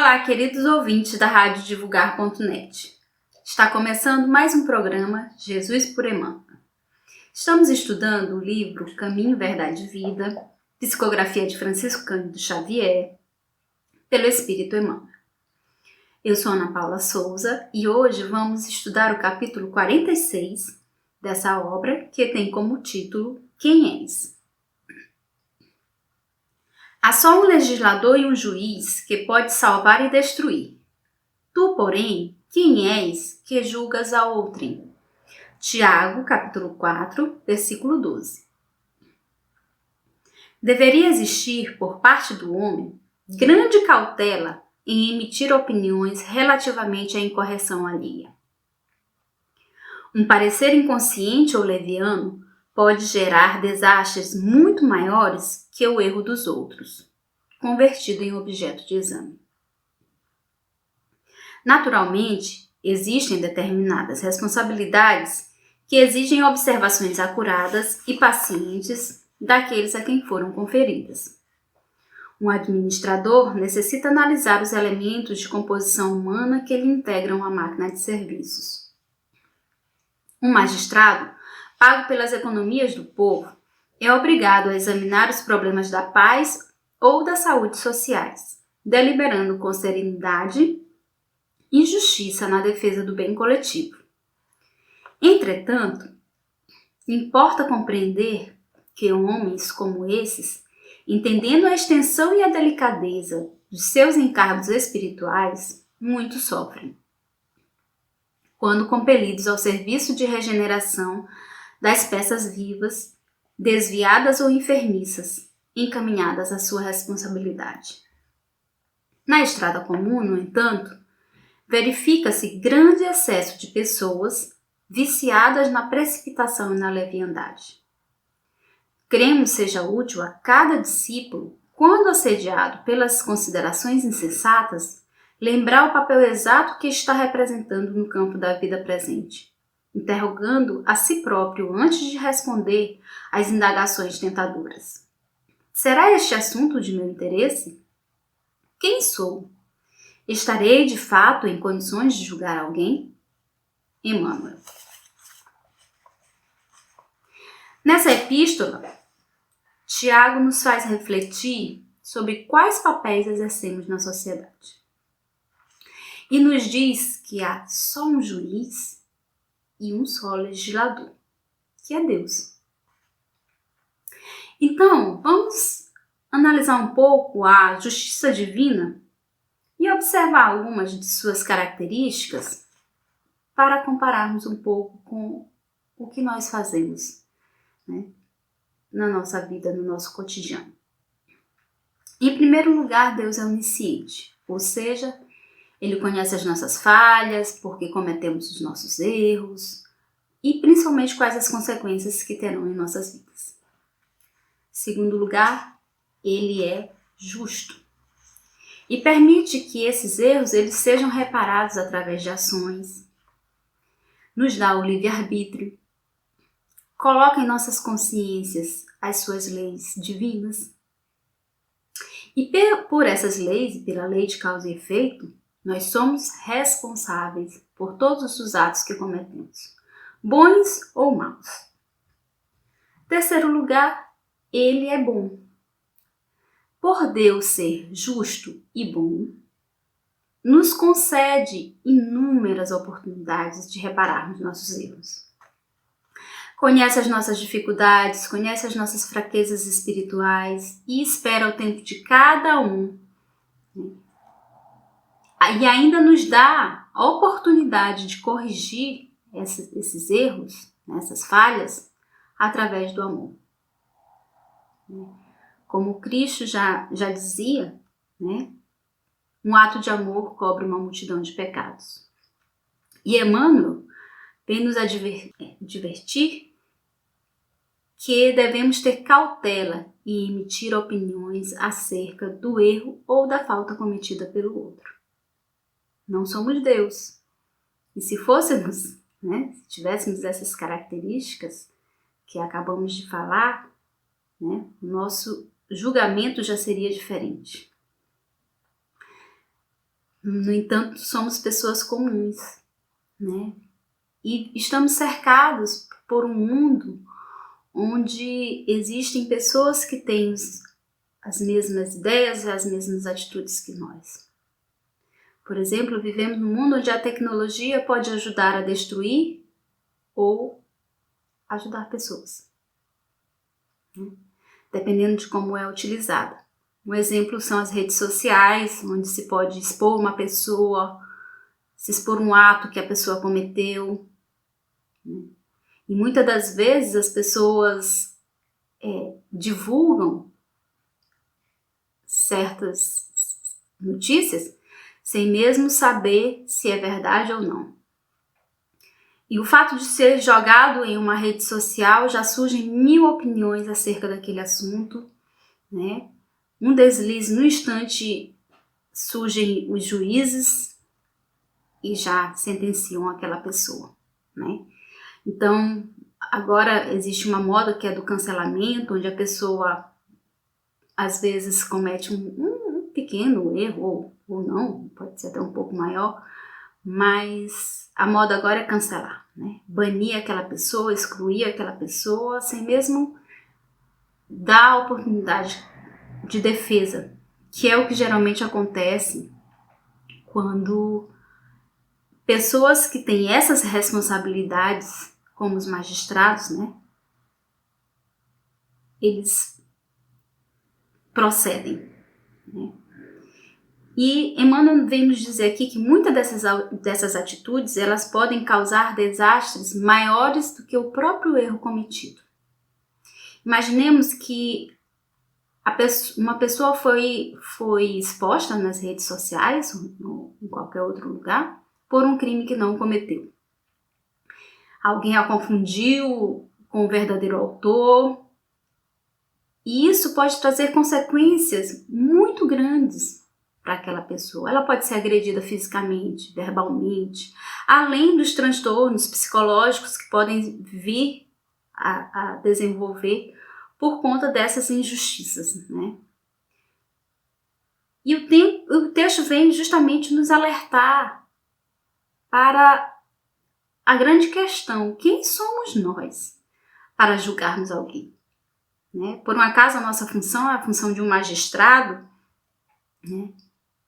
Olá, queridos ouvintes da Rádio Divulgar.net. Está começando mais um programa Jesus por Emmanuel. Estamos estudando o livro Caminho, Verdade e Vida, psicografia de Francisco Cândido Xavier, pelo Espírito Emmanuel. Eu sou Ana Paula Souza e hoje vamos estudar o capítulo 46 dessa obra, que tem como título Quem és? Há só um legislador e um juiz que pode salvar e destruir. Tu, porém, quem és que julgas a outrem? Tiago, capítulo 4, versículo 12. Deveria existir, por parte do homem, grande cautela em emitir opiniões relativamente à incorreção alheia. Um parecer inconsciente ou leviano pode gerar desastres muito maiores que o erro dos outros, convertido em objeto de exame. Naturalmente, existem determinadas responsabilidades que exigem observações acuradas e pacientes daqueles a quem foram conferidas. Um administrador necessita analisar os elementos de composição humana que lhe integram a máquina de serviços. Um magistrado, pago pelas economias do povo, é obrigado a examinar os problemas da paz ou da saúde sociais, deliberando com serenidade e justiça na defesa do bem coletivo. Entretanto, importa compreender que homens como esses, entendendo a extensão e a delicadeza dos seus encargos espirituais, muito sofrem, quando compelidos ao serviço de regeneração das peças vivas, desviadas ou enfermiças, encaminhadas à sua responsabilidade. Na estrada comum, no entanto, verifica-se grande excesso de pessoas viciadas na precipitação e na leviandade. Cremos seja útil a cada discípulo, quando assediado pelas considerações insensatas, lembrar o papel exato que está representando no campo da vida presente, interrogando a si próprio antes de responder às indagações tentadoras. Será este assunto de meu interesse? Quem sou? Estarei, de fato, em condições de julgar alguém? Emmanuel. Nessa epístola, Tiago nos faz refletir sobre quais papéis exercemos na sociedade. E nos diz que há só um juiz e um só legislador, que é Deus. Então, vamos analisar um pouco a justiça divina e observar algumas de suas características para compararmos um pouco com o que nós fazemos, né, na nossa vida, no nosso cotidiano. Em primeiro lugar, Deus é onisciente, ou seja, Ele conhece as nossas falhas, porque cometemos os nossos erros e principalmente quais as consequências que terão em nossas vidas. Segundo lugar, Ele é justo e permite que esses erros eles sejam reparados através de ações, nos dá o livre-arbítrio, coloca em nossas consciências as suas leis divinas. E por essas leis, e pela lei de causa e efeito, nós somos responsáveis por todos os atos que cometemos, bons ou maus. Terceiro lugar, Ele é bom. Por Deus ser justo e bom, nos concede inúmeras oportunidades de repararmos nossos erros. Conhece as nossas dificuldades, conhece as nossas fraquezas espirituais e espera o tempo de cada um. E ainda nos dá a oportunidade de corrigir esses erros, essas falhas, através do amor. Como Cristo já dizia, né? Um ato de amor cobre uma multidão de pecados. E Emmanuel vem nos advertir que devemos ter cautela em emitir opiniões acerca do erro ou da falta cometida pelo outro. Não somos Deus. E se fôssemos, né, se tivéssemos essas características que acabamos de falar, né, nosso julgamento já seria diferente. No entanto, somos pessoas comuns, né? E estamos cercados por um mundo onde existem pessoas que têm as mesmas ideias e as mesmas atitudes que nós. Por exemplo, vivemos num mundo onde a tecnologia pode ajudar a destruir ou ajudar pessoas, né? Dependendo de como é utilizada. Um exemplo são as redes sociais, onde se pode expor uma pessoa, se expor um ato que a pessoa cometeu, né? E muitas das vezes as pessoas divulgam certas notícias sem mesmo saber se é verdade ou não. E o fato de ser jogado em uma rede social já surgem 1000 opiniões acerca daquele assunto, né? Um deslize no instante surgem os juízes e já sentenciam aquela pessoa, né? Então, agora existe uma moda que é do cancelamento, onde a pessoa às vezes comete um pequeno erro, ou não, pode ser até um pouco maior, mas a moda agora é cancelar, né? Banir aquela pessoa, excluir aquela pessoa, sem mesmo dar a oportunidade de defesa, que é o que geralmente acontece quando pessoas que têm essas responsabilidades, como os magistrados, né, eles procedem, né? E Emmanuel vem nos dizer aqui que muitas dessas atitudes elas podem causar desastres maiores do que o próprio erro cometido. Imaginemos que uma pessoa foi exposta nas redes sociais ou em qualquer outro lugar por um crime que não cometeu. Alguém a confundiu com o verdadeiro autor, e isso pode trazer consequências muito grandes para aquela pessoa. Ela pode ser agredida fisicamente, verbalmente, além dos transtornos psicológicos que podem vir a desenvolver por conta dessas injustiças, né? E o texto vem justamente nos alertar para a grande questão: quem somos nós para julgarmos alguém, né? Por um acaso a nossa função é a função de um magistrado, né?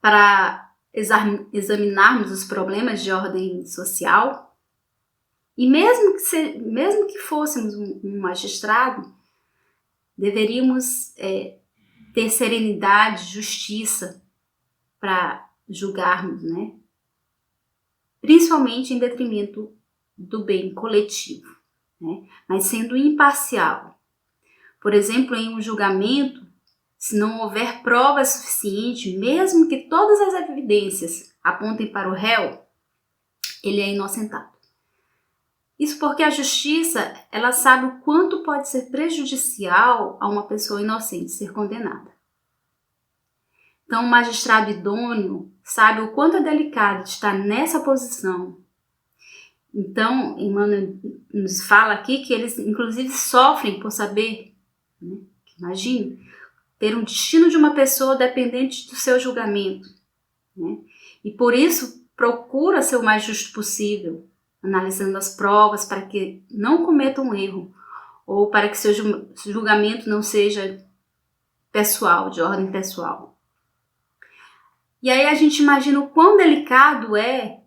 Para examinarmos os problemas de ordem social, e mesmo que fôssemos um magistrado, deveríamos ter serenidade, justiça para julgarmos, né? Principalmente em detrimento do bem coletivo, né? Mas sendo imparcial. Por exemplo, em um julgamento, se não houver prova suficiente, mesmo que todas as evidências apontem para o réu, ele é inocentado. Isso porque a justiça, ela sabe o quanto pode ser prejudicial a uma pessoa inocente ser condenada. Então, o magistrado idôneo sabe o quanto é delicado estar nessa posição. Então, Emmanuel nos fala aqui que eles, inclusive, sofrem por saber, né? Imagine, ter um destino de uma pessoa dependente do seu julgamento, né? E por isso, procura ser o mais justo possível, analisando as provas para que não cometa um erro, ou para que seu julgamento não seja pessoal, de ordem pessoal. E aí a gente imagina o quão delicado é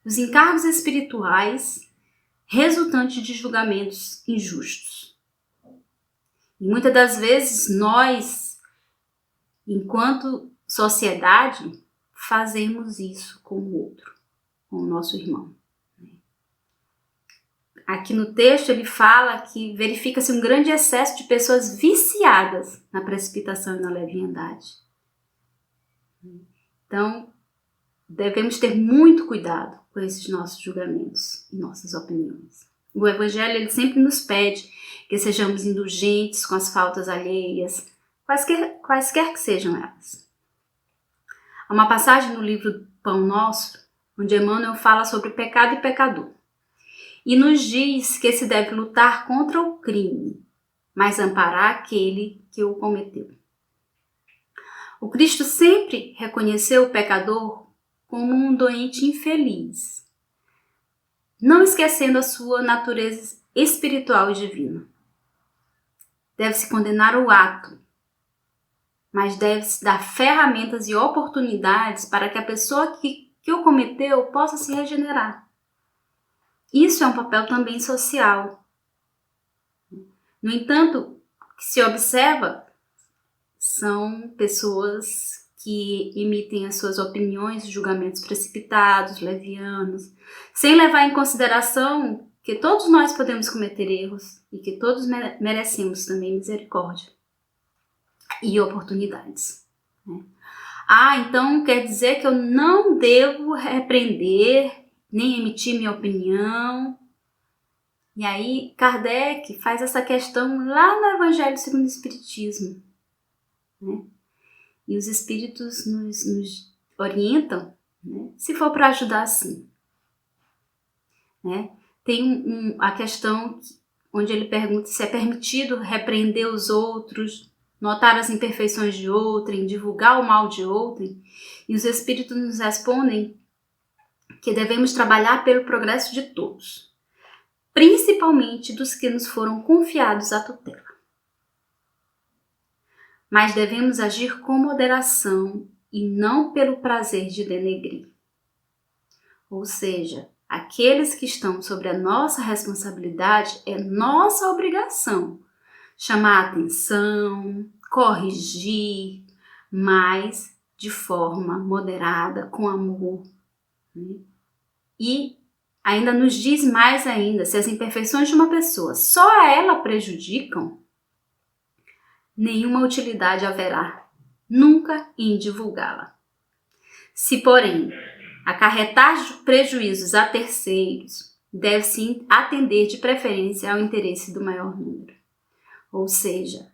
os encargos espirituais resultantes de julgamentos injustos. E muitas das vezes nós, enquanto sociedade, fazemos isso com o outro, com o nosso irmão. Aqui no texto ele fala que verifica-se um grande excesso de pessoas viciadas na precipitação e na leviandade. Então, devemos ter muito cuidado com esses nossos julgamentos e nossas opiniões. O Evangelho ele sempre nos pede que sejamos indulgentes com as faltas alheias, quaisquer que sejam elas. Há uma passagem no livro Pão Nosso, onde Emmanuel fala sobre pecado e pecador, e nos diz que se deve lutar contra o crime, mas amparar aquele que o cometeu. O Cristo sempre reconheceu o pecador como um doente infeliz, não esquecendo a sua natureza espiritual e divina. Deve-se condenar o ato, mas deve-se dar ferramentas e oportunidades para que a pessoa que o cometeu possa se regenerar. Isso é um papel também social. No entanto, o que se observa são pessoas que emitem as suas opiniões e julgamentos precipitados, levianos, sem levar em consideração que todos nós podemos cometer erros e que todos merecemos também misericórdia e oportunidades. Então quer dizer que eu não devo repreender, nem emitir minha opinião. E aí Kardec faz essa questão lá no Evangelho segundo o Espiritismo. E os Espíritos nos orientam, se for para ajudar, sim. Tem a questão onde ele pergunta se é permitido repreender os outros, notar as imperfeições de outrem, divulgar o mal de outrem, e os Espíritos nos respondem que devemos trabalhar pelo progresso de todos, principalmente dos que nos foram confiados à tutela. Mas devemos agir com moderação e não pelo prazer de denegrir. Ou seja, aqueles que estão sobre a nossa responsabilidade, é nossa obrigação chamar a atenção, corrigir, mas de forma moderada, com amor. E ainda nos diz mais ainda, se as imperfeições de uma pessoa só a ela prejudicam, nenhuma utilidade haverá, nunca em divulgá-la. Se, porém, acarretar prejuízos a terceiros, deve-se atender de preferência ao interesse do maior número. Ou seja,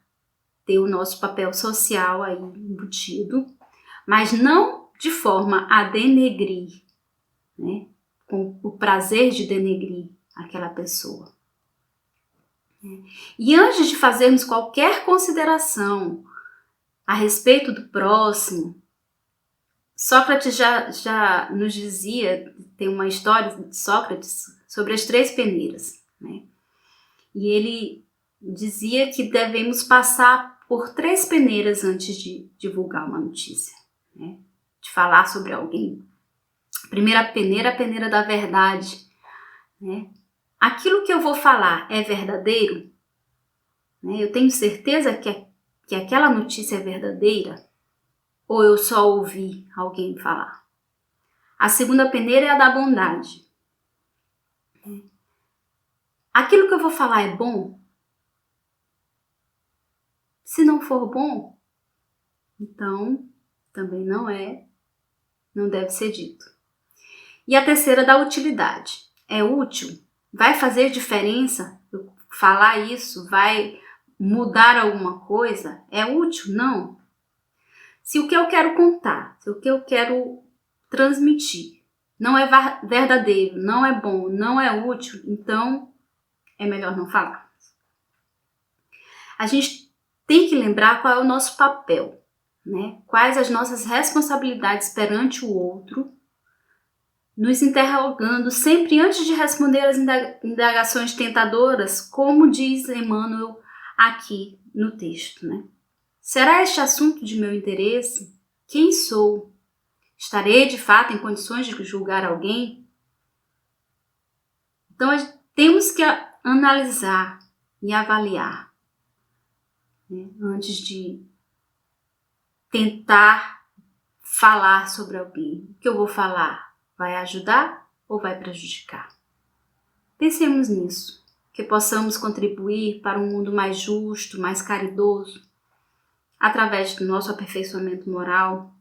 ter o nosso papel social aí embutido, mas não de forma a denegrir, com o prazer de denegrir aquela pessoa. E antes de fazermos qualquer consideração a respeito do próximo, Sócrates já nos dizia, tem uma história de Sócrates sobre as 3 peneiras, E ele dizia que devemos passar por 3 peneiras antes de divulgar uma notícia, de falar sobre alguém. A primeira peneira é a peneira da verdade, Aquilo que eu vou falar é verdadeiro? Eu tenho certeza que aquela notícia é verdadeira? Ou eu só ouvi alguém falar? A segunda peneira é a da bondade. Aquilo que eu vou falar é bom? Se não for bom, então também não deve ser dito. E a terceira da utilidade. É útil? Vai fazer diferença? Eu falar isso vai mudar alguma coisa? É útil? Não. Se o que eu quero contar, se o que eu quero transmitir não é verdadeiro, não é bom, não é útil, então é melhor não falar. A gente tem que lembrar qual é o nosso papel, Quais as nossas responsabilidades perante o outro, nos interrogando sempre antes de responder às indagações tentadoras, como diz Emmanuel aqui no texto, Será este assunto de meu interesse? Quem sou? Estarei de fato em condições de julgar alguém? Então temos que analisar e avaliar, antes de tentar falar sobre alguém. O que eu vou falar vai ajudar ou vai prejudicar? Pensemos nisso, que possamos contribuir para um mundo mais justo, mais caridoso, através do nosso aperfeiçoamento moral,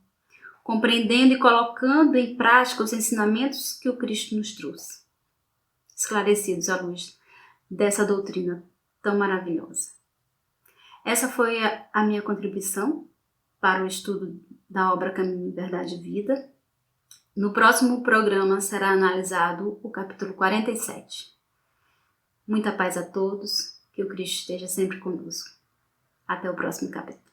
compreendendo e colocando em prática os ensinamentos que o Cristo nos trouxe, esclarecidos à luz dessa doutrina tão maravilhosa. Essa foi a minha contribuição para o estudo da obra Caminho, Verdade e Vida. No próximo programa será analisado o capítulo 47. Muita paz a todos, que o Cristo esteja sempre conosco. Até o próximo capítulo.